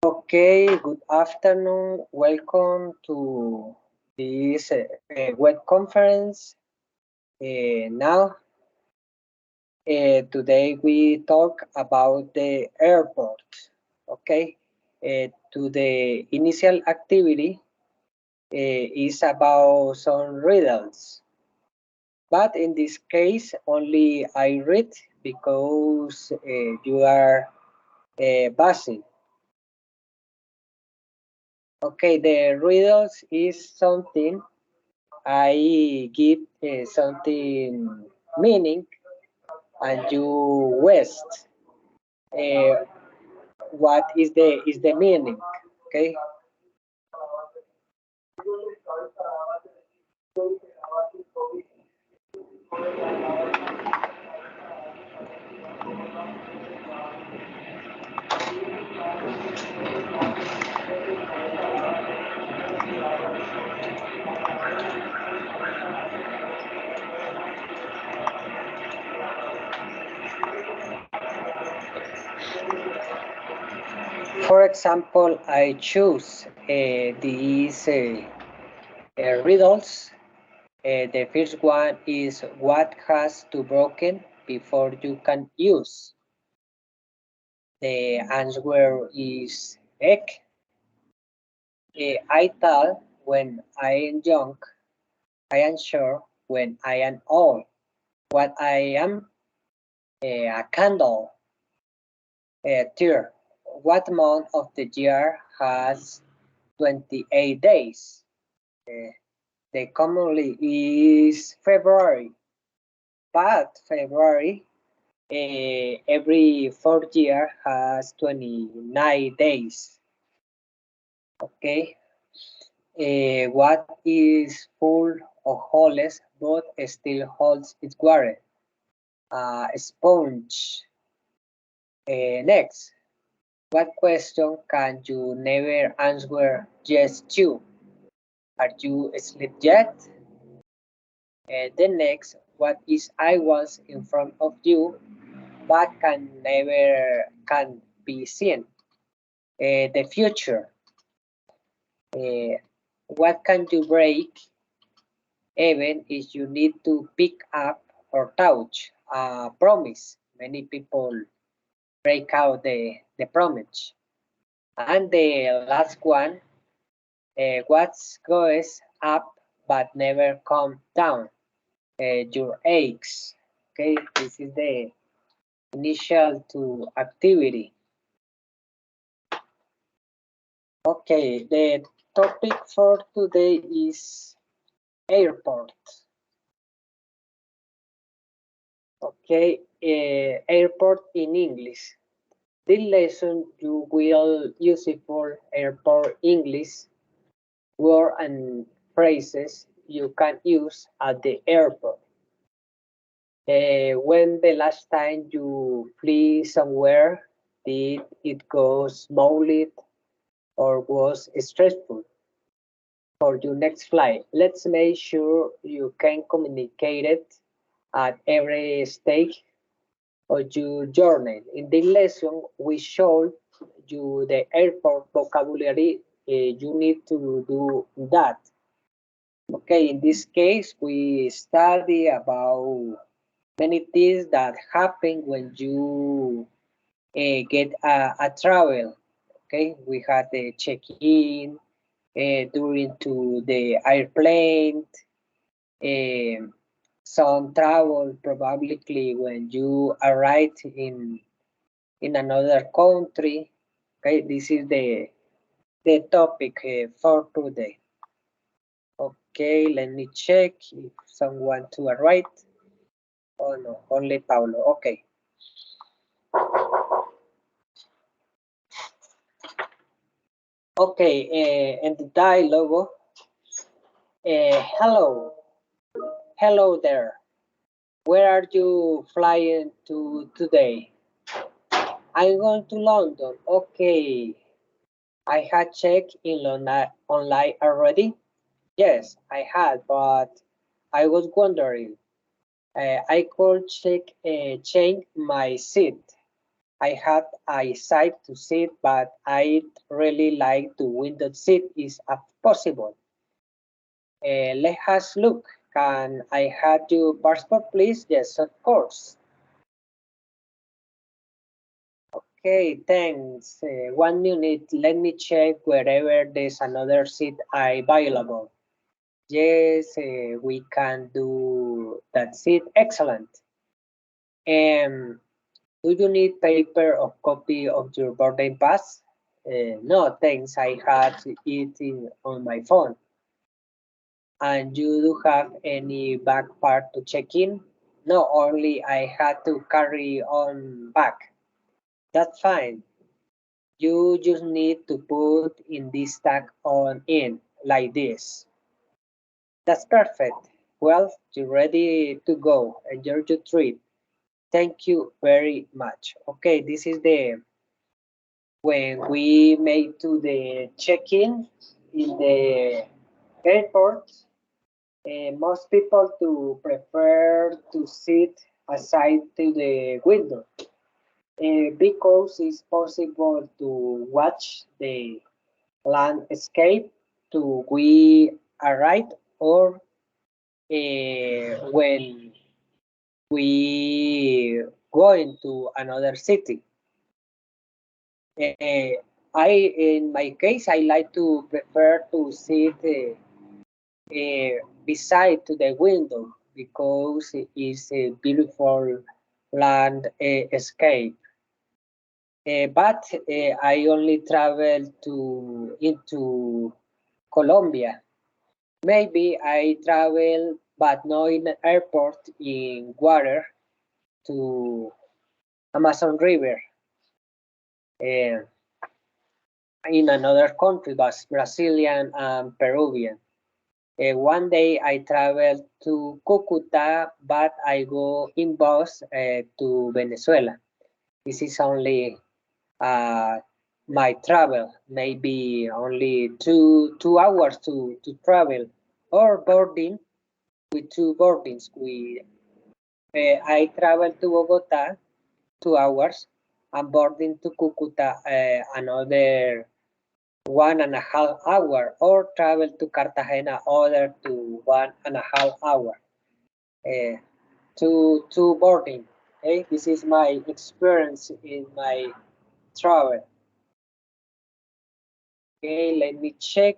Okay, good afternoon. Welcome to this web conference. Today we talk about the airport. Okay, to the initial activity is about some riddles, but in this case only I read because you are busy. Okay, the riddles is something I give something meaning and you waste uh, what is the meaning. Okay. For example, I choose these riddles. The first one is what has to broken before you can use. The answer is egg. I tell when I am young. I am sure when I am old. What I am a candle. Third, what month of the year has 28 days? Uh, the commonly is February, but February every fourth year has 29 days. Okay. What is full of holes but still holds its water? A sponge. Next, what question can you never answer yes to? Are you asleep yet? The next, what is I was in front of you but can be seen? The future. Uh, what can you break even if you need to pick up or touch a promise? Many people break out the promise. And the last one, what goes up but never come down? Your aches. Okay, this is the initial to activity. Okay, the topic for today is airport. Okay, airport in English. This lesson you will use it for airport English words and phrases you can use at the airport. When the last time you flew somewhere, did it go smoothly or was stressful for your next flight? Let's make sure you can communicate it at every stage of your journey. In this lesson, we show you the airport vocabulary. You need to do that. Okay, in this case, we study about many things that happen when you get a travel. Okay, we had the check-in during to the airplane, um, some travel probably when you arrive in another country. Okay, this is the topic for today. Okay, let me check if someone to arrive. Oh no, only Paulo. Okay. Okay, and the dialogue. Hello, hello there. Where are you flying to today? I'm going to London. Okay. I had checked in online already. Yes, I had, but I was wondering. I could change my seat. I had a side to seat, but I really like the window seat if possible. Let us look. Can I have your passport, please? Yes, of course. Okay, thanks. 1 minute. Let me check wherever there's another seat available. Yes, we can do that seat. Excellent. Um, do you need paper or copy of your boarding pass? No, thanks. I had it on my phone. And you do have any bag part to check in? No, only I had to carry on back. That's fine. You just need to put in this tag on in like this. That's perfect. Well, you're ready to go. Enjoy your trip. Thank you very much. Okay, this is the when we made to the check-in in the airport. Most people to prefer to sit aside to the window because it's possible to watch the landscape to we arrive or when we go into another city. Uh, in my case, I like to prefer to sit beside to the window because it is a beautiful landscape. But I only travel to into Colombia. Maybe I travel, but not in the airport in water to Amazon River uh, in another country, but Brazilian and Peruvian. One day I travel to Cucuta, but I go in bus to Venezuela. This is only uh, my travel, maybe only two hours to travel, or boarding with two boardings. I travel to Bogota 2 hours, and boarding to Cucuta another 1.5 hour, or travel to Cartagena other to 1.5 hour uh, to boarding. Okay, this is my experience in my travel. Okay, let me check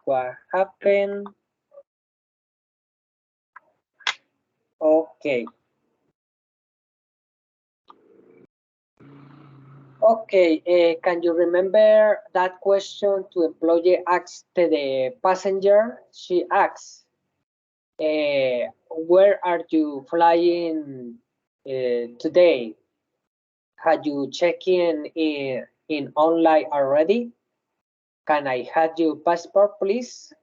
what happened. Okay. Okay, can you remember that question to employee asked the passenger? She asks, where are you flying today? Had you checked in online already? Can I have your passport, please?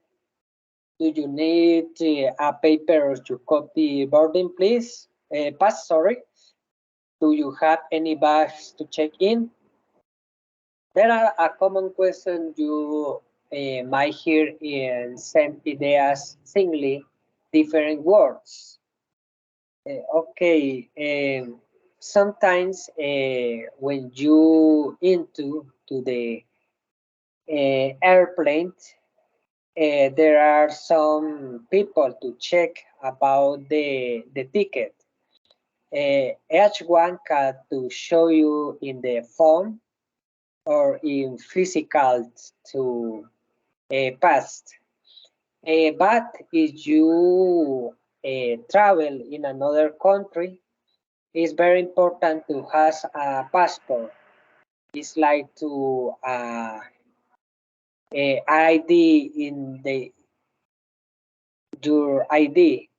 Do you need a paper to copy boarding, please? Pass, sorry. Do you have any bags to check in? There are a common question you might hear in same ideas singly different words. Okay, sometimes when you into to the airplane, there are some people to check about the ticket. Each one can to show you in the phone or in physical to past. But if you travel in another country, it's very important to have a passport. It's like to ID in the your ID.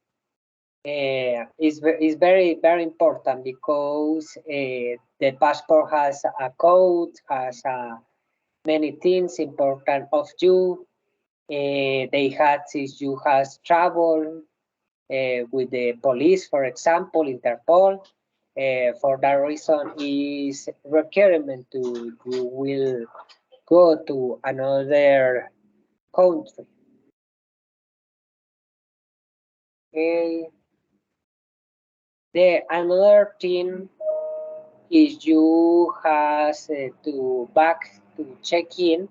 Is very important because the passport has a code, has many things important of you. They had if you has travel with the police, for example, Interpol. For that reason, is requirement to you will go to another country. Okay. The another thing if you has to back to check in,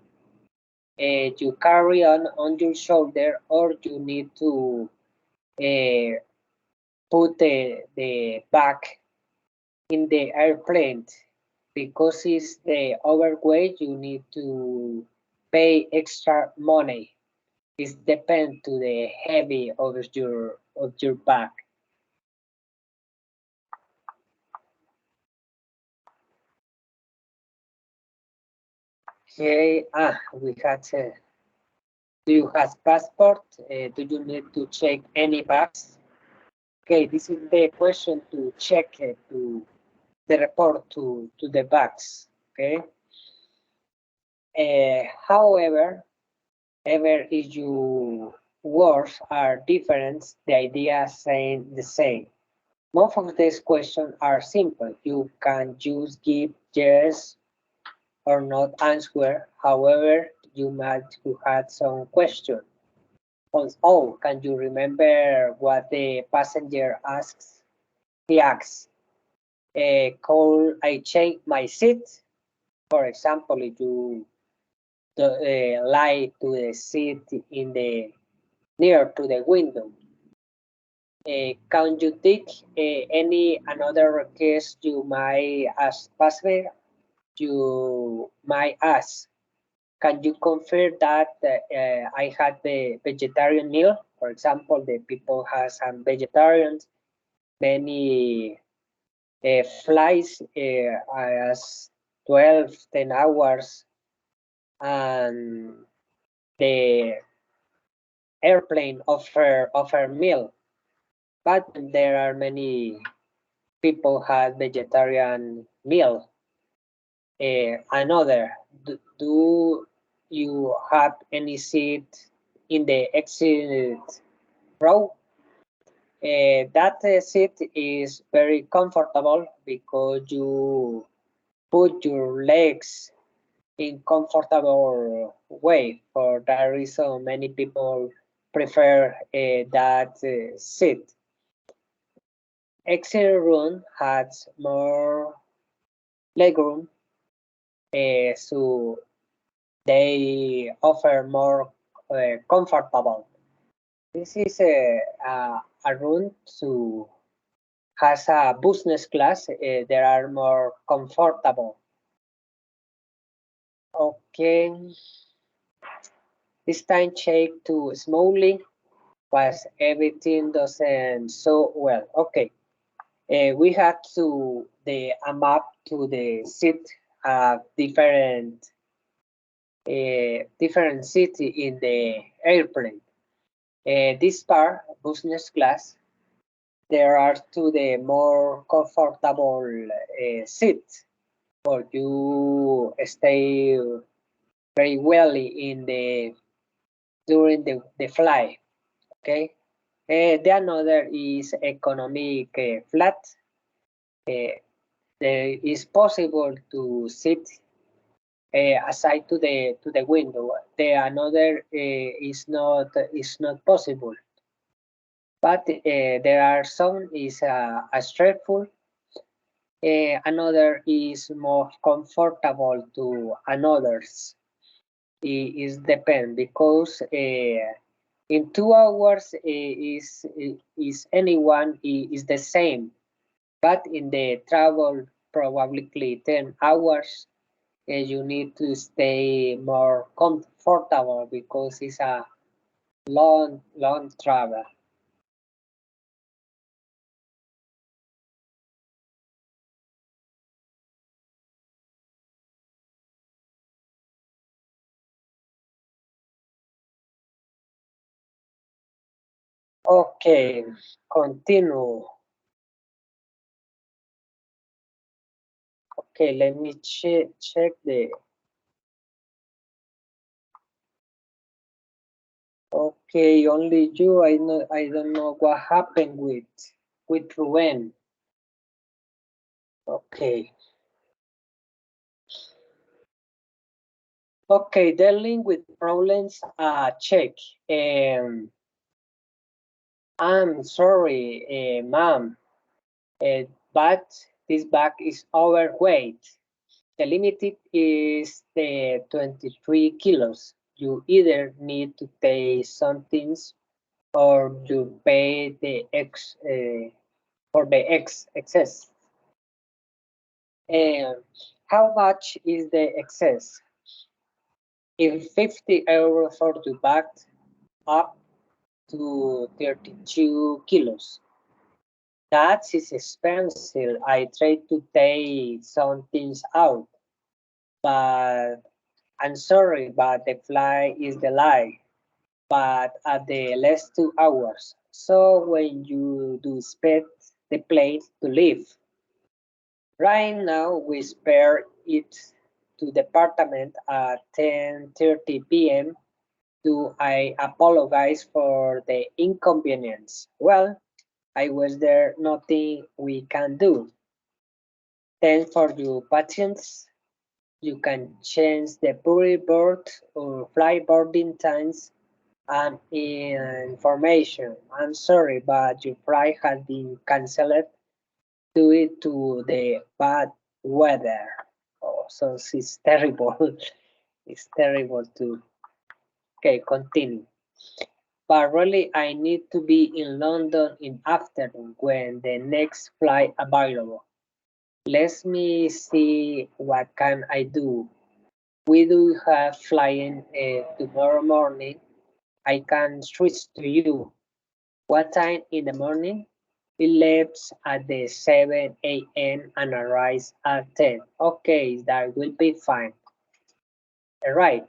you carry on your shoulder, or you need to uh, put the bag in the airplane. Because it's the overweight, you need to pay extra money. It depends to the heavy of your bag. Okay, we had. Do you have passport? Do you need to check any bags? Okay, this is the question to check to the report to the bags. Okay. However, ever if your words are different, the idea saying the same. Most of these questions are simple. You can just give yes or not answer. However, you might have some question. Oh, can you remember what the passenger asks? He asks, could I change my seat? For example, if you lie to the seat in the near to the window, can you take any another request you might ask passenger? You might ask, can you confirm that I had the vegetarian meal? For example, the people has some vegetarians, many flights as 12, 10 hours, and the airplane offer meal. But there are many people had vegetarian meal. Another, do you have any seat in the exit row? That seat is very comfortable because you put your legs in comfortable way. For that reason, many people prefer that seat. Exit room has more legroom, so they offer more comfortable. This is a room to has a business class. They are more comfortable. Okay, this time check to smoothly, was everything doesn't so well. Okay, we had to the a map to the seat different city in the airplane. This part, business class, there are two the more comfortable seats for you stay very well in the during the flight. Okay. The another is economic flat. Uh, there is possible to sit aside to the window. The another is not possible. But there are some is a stressful. Another is more comfortable to another's. It is depend because in 2 hours is anyone is the same, but in the travel probably 10 hours you need to stay more comfortable because it's a long travel. Okay, continue. Okay, let me check the. Okay, only you. I don't know what happened with Ruben. Okay. Okay, dealing with problems. Check. I'm sorry, ma'am, but this bag is overweight. The limit is the 23 kilos. You either need to take some things or you pay the for the excess. And how much is the excess? If 50 euros for the bag up to 32 kilos. That is expensive. I try to take some things out, but I'm sorry, but the flight is delayed, but at the last 2 hours. So when you do expect the plane to leave, right now we spare it to department at 10:30 p.m. Do I apologize for the inconvenience? Well, I was there, nothing we can do. Then for your patients, you can change the board or fly boarding times and information. I'm sorry, but your flight has been cancelled due to the bad weather. Oh, so it's terrible. It's terrible too. Okay, continue. But really, I need to be in London in afternoon when the next flight available. Let me see what can I do. We do have flying tomorrow morning. I can switch to you. What time in the morning? It leaves at the 7 a.m. and arrives at 10. Okay, that will be fine. All right.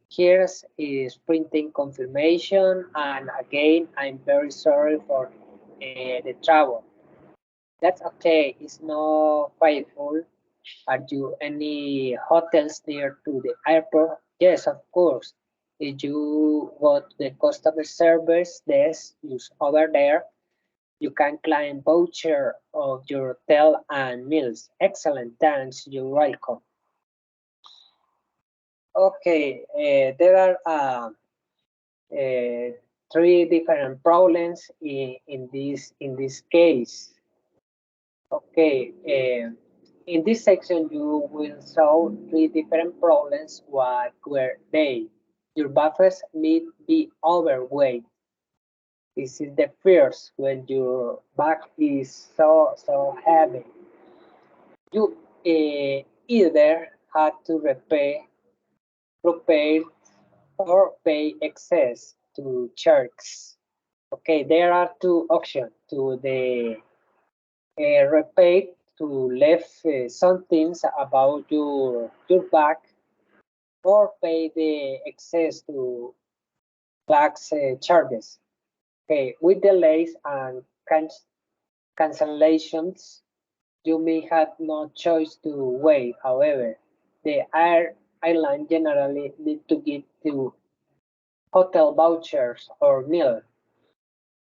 Here's is printing confirmation, and again, I'm very sorry for the trouble. That's okay. It's not painful. Are you any hotels near to the airport? Yes, of course. If you go to the customer service desk, use over there, you can claim voucher of your hotel and meals. Excellent, thanks. You're welcome. Okay, there are three different problems in this case. Okay, in this section you will solve three different problems. What were they? Your buffers may be overweight. This is the first, when your bag is so heavy. You either had to repair or pay excess to charges. Okay, there are two options to the repay, to left some things about your bag, or pay the excess to tax charges. Okay, with delays and cancellations, you may have no choice to wait. However, the airline generally need to give you hotel vouchers or meal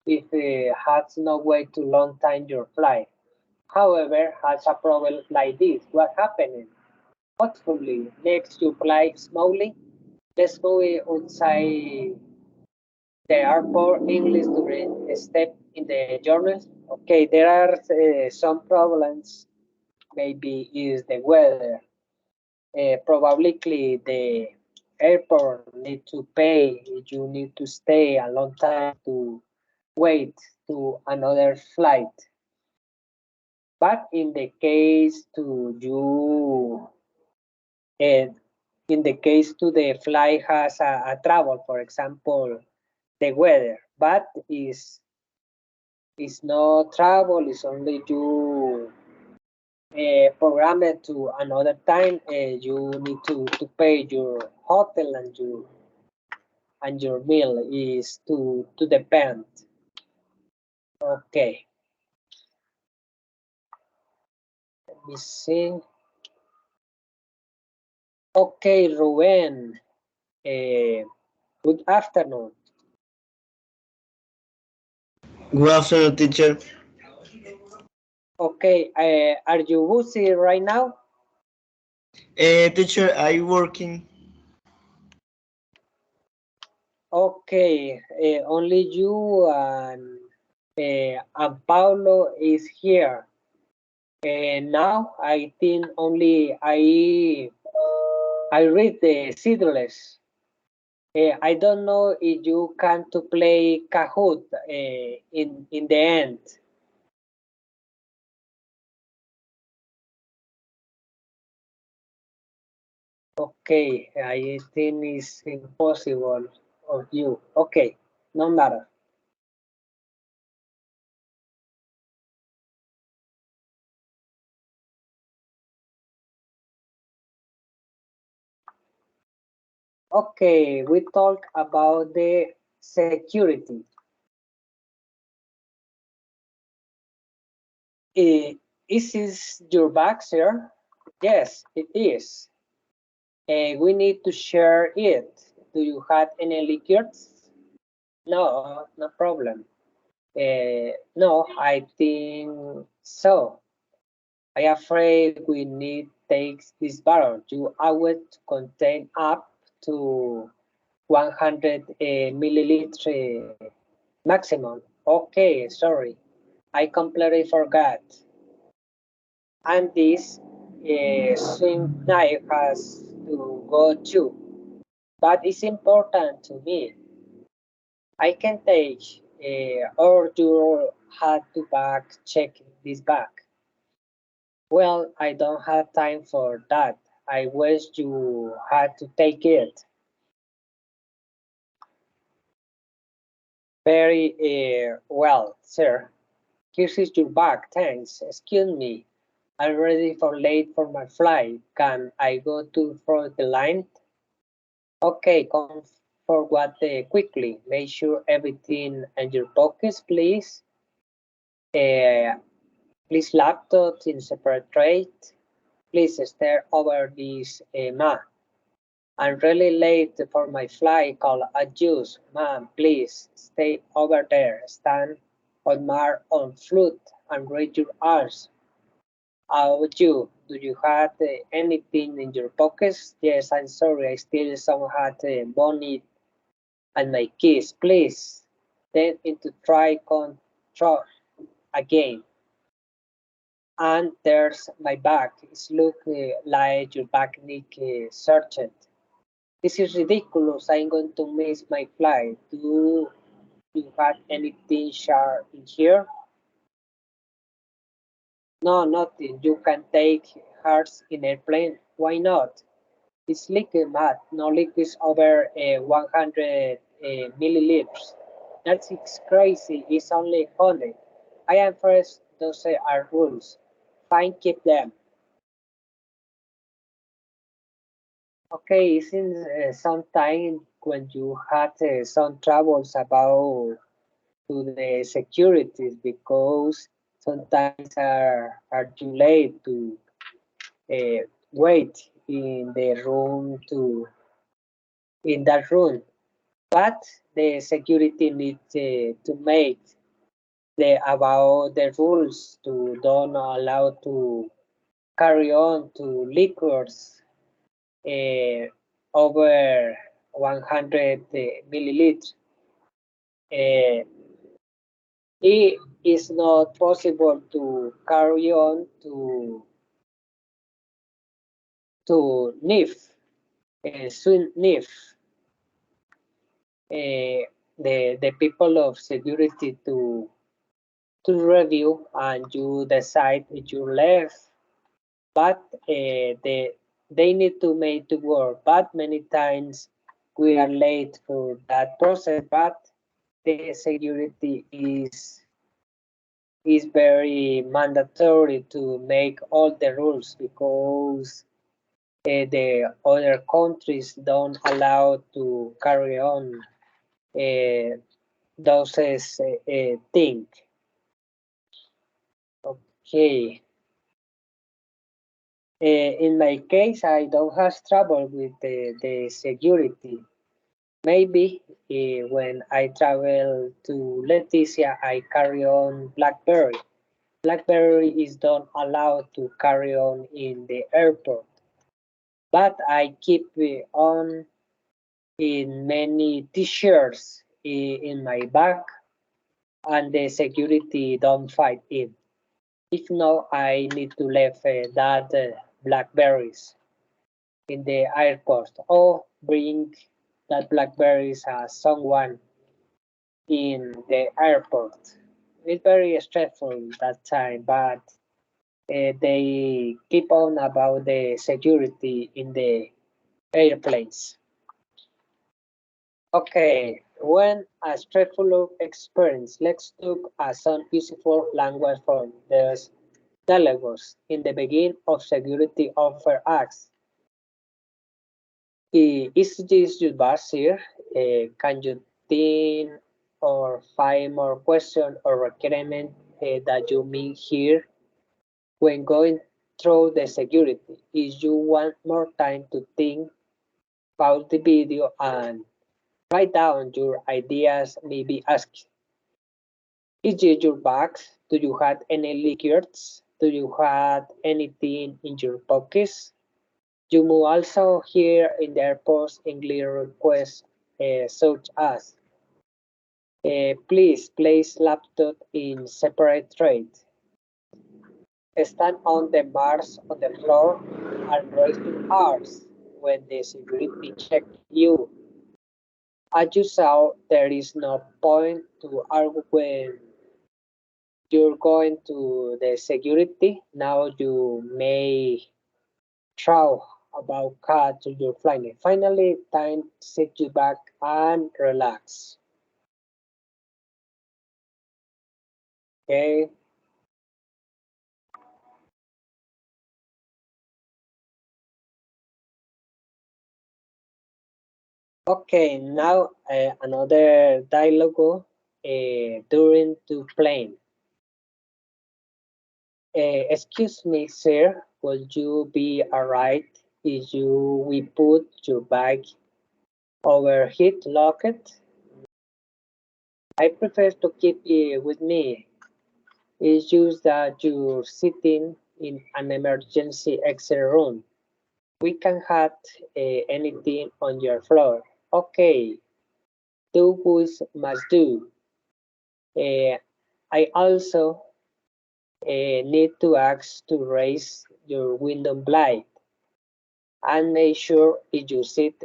if it has no way to long time your flight. However, has a problem like this. What happened? Hopefully, next you fly smoothly. Let's go outside the airport English during a step in the journey. Okay, there are some problems. Maybe is the weather. Probably the airport need to pay. You need to stay a long time to wait to another flight. But in the case to you, in the case to the flight has a trouble, for example, the weather, but is no trouble. It's only you program it to another time. You need to pay your hotel and your meal is to depend. Okay, let me see. Okay, Ruben. Good afternoon. Good afternoon, teacher. Okay, are you busy right now? Teacher, I working. Okay, only you and Paulo is here. And now I think only I read the seedless. I don't know if you can to play Kahoot in the end. Okay, I think it's impossible of you. Okay, no matter. Okay, we talk about the security. Is this your bag, sir? Yes, it is. We need to share it. Do you have any liquids? No, no problem. No, I think so. I afraid we need takes this barrel. You always contain up to 100 milliliter maximum. Okay, sorry. I completely forgot. And this swing knife has to go too. But it's important to me. I can take or you had to back check this back. Well, I don't have time for that. I wish you had to take it. Very well, sir. Here's your bag, thanks. Excuse me. I'm ready for late for my flight. Can I go to front the line? Okay, come forward quickly. Make sure everything in your pockets, please. Uh, please laptops in separate trays. Please stare over this map. I'm really late for my flight. Call adjust. Ma'am, please stay over there. Stand on mark on foot and raise your arms. How about you? Do you have anything in your pockets? Yes, I'm sorry. I still some had bonnet and my keys. Please. Then into try control again. And there's my bag. It's look like your bag need searched. This is ridiculous. I'm going to miss my flight. Do you have anything sharp in here? No, nothing. You can take hearts in airplane. Why not? It's liquid math. No liquids over 100 milliliters. That's crazy. It's only 100. I am first. Those are rules. Fine, keep them. Okay, since some time when you had some troubles about to the securities because sometimes are too late to wait in the room in that room, but the security needs to make the about the rules to don't allow to carry on to liquors uh, over 100 milliliters. Uh, it is not possible to carry on to NIF, soon NIF, the people of security to review and you decide if you left, but they need to make the work. But many times we are late for that process, but the security is very mandatory to make all the rules because the other countries don't allow to carry on those things. Okay. In my case, I don't have trouble with the security. Maybe when I travel to Leticia, I carry on BlackBerry. BlackBerry is not allowed to carry on in the airport, but I keep on in many t-shirts in my bag and the security don't fight in. If no, I need to leave that blackberries in the airport or bring that blackberries as someone in the airport. It's very stressful that time, but they keep on about the security in the airplanes. Okay, when a stressful experience, let's look at some useful language from the dialogues in the beginning of security offer acts. Is this your bus here? Can you think or find more question or requirement that you mean here when going through the security? If you want more time to think, pause the video and write down your ideas, maybe ask, is it your bag? Do you have any liquids? Do you have anything in your pockets? You may also hear in the airports English requests such as, please place laptop in separate trays. Stand on the bars on the floor and raise your arms when the security check you. As you saw, there is no point to argue when you're going to the security. Now you may throw about cut to your flight. Finally, time to sit you back and relax. Okay. Okay, now another dialogue during to plane. Excuse me, sir, would you be alright if we put your bag overhead locked? I prefer to keep it with me. It's just that you're sitting in an emergency exit room. We can have anything on your floor. Okay, do what must do. Uh, I also need to ask to raise your window blind and make sure if you sit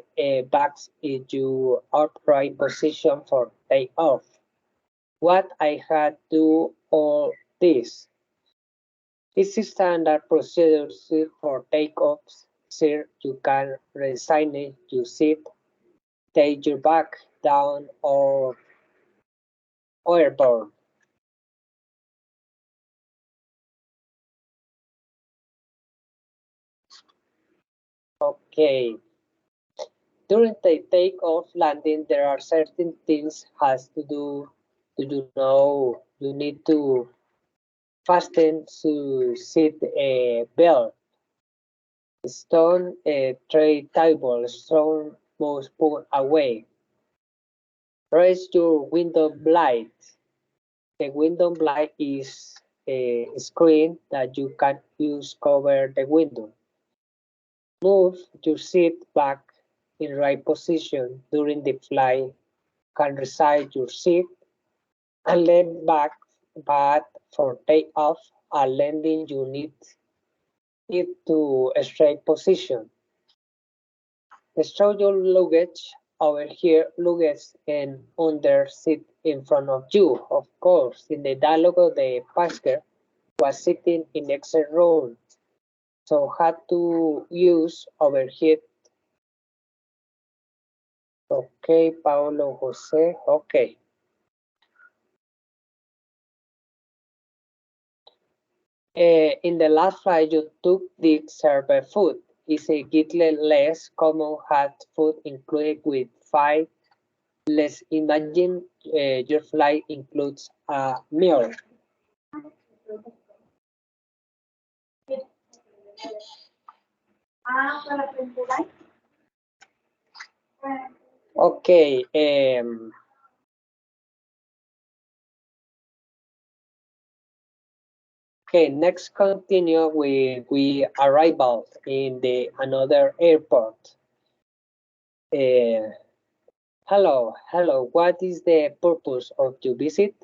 back in your upright position for takeoff. What I had to all this is standard procedure for takeoffs. Sir, you can resign your seat, take your back down or airborne. Okay. During the takeoff landing, there are certain things has to do. Do you know you need to fasten to seat a belt? Stone a tray table, stone must put away. Raise your window blind. The window blind is a screen that you can use cover the window. Move your seat back in right position during the flight. Can reside your seat and lean back, but for takeoff and landing you need it to a straight position. Show your luggage over here, luggage and under seat in front of you. Of course, in the dialogue, the passenger was sitting in exit row, so had to use overhead. Okay, Paulo Jose. Okay. In the last flight, you took the server food. Is a little less common had food included with 5. Let's imagine your flight includes a meal. Okay. Okay. Next, continue with we arrival in the another airport. Hello. What is the purpose of your visit?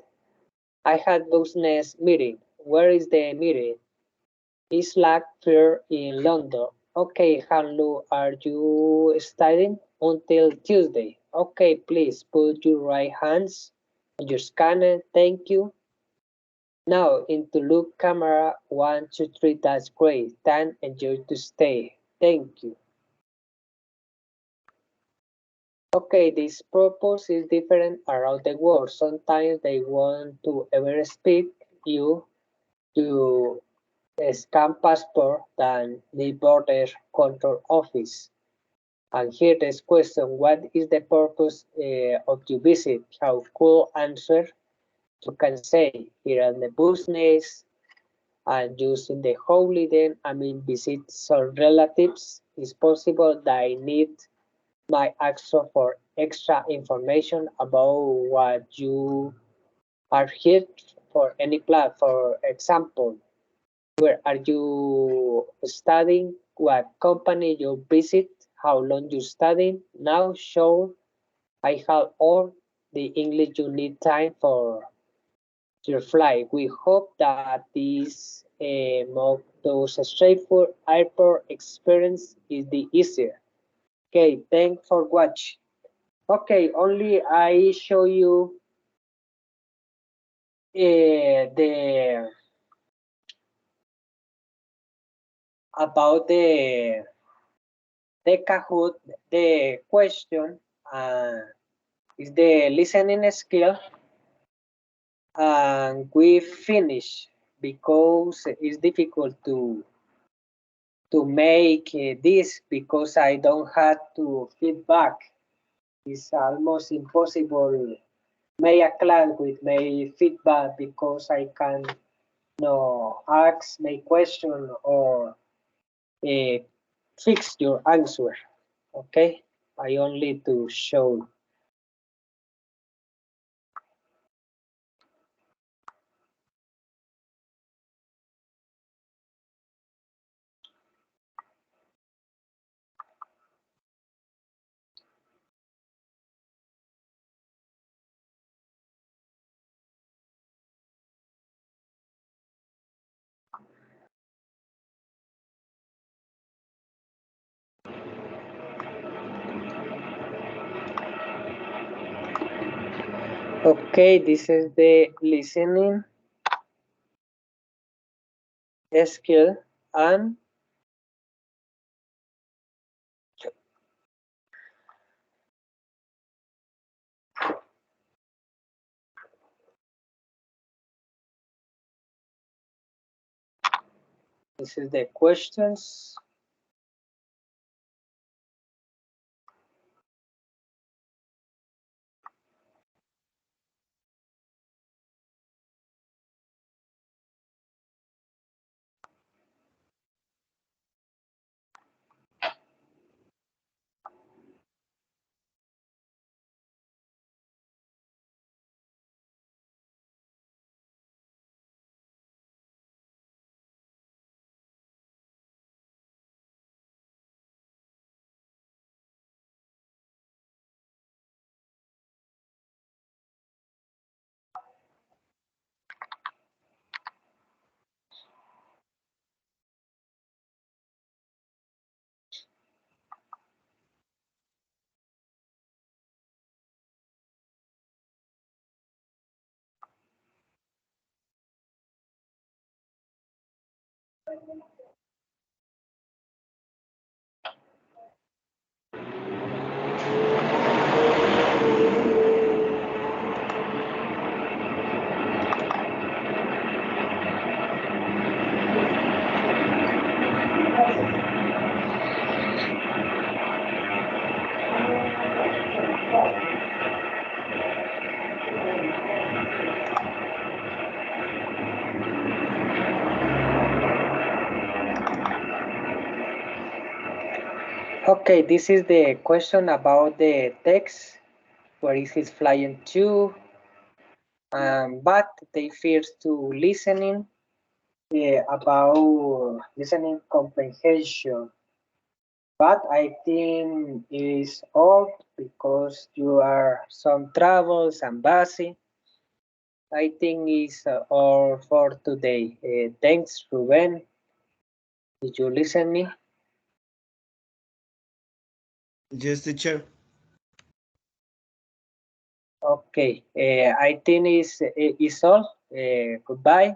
I had business meeting. Where is the meeting? It's like fair in London. Okay, Hanlu, are you studying until Tuesday? Okay, please put your right hands on your scanner. Thank you. Now into look camera 1, 2, 3. That's great. Time enjoy to stay. Thank you. Okay, this purpose is different around the world. Sometimes they want to ever speak you to scan passport than the border control office. And here this question, what is the purpose of your visit? How could answer? You can say here on the business and using the holiday, I mean visit some relatives. It's possible that I need my ask for extra information about what you are here for any plan. For example, where are you studying? What company you visit? How long you studying? Now show I have all the English you need time for your flight. We hope that this those straightforward airport experience is the easier. Okay, thanks for watching. Okay, only I show you the about the Kahoot, the question is the listening skill, and we finish because it's difficult to make this because I don't have to feedback. It's almost impossible make a class with my feedback because I can ask my question or uh, fix your answer. Okay, I only to show. Okay, this is the listening skill, and this is the questions. Okay, this is the question about the text. Where is he flying to? But they first to listening about listening comprehension. But I think it is all because you are some travels and busy. I think is all for today. Thanks, Ruben. Did you listen me? Yes, teacher. Okay. I think is all. Goodbye.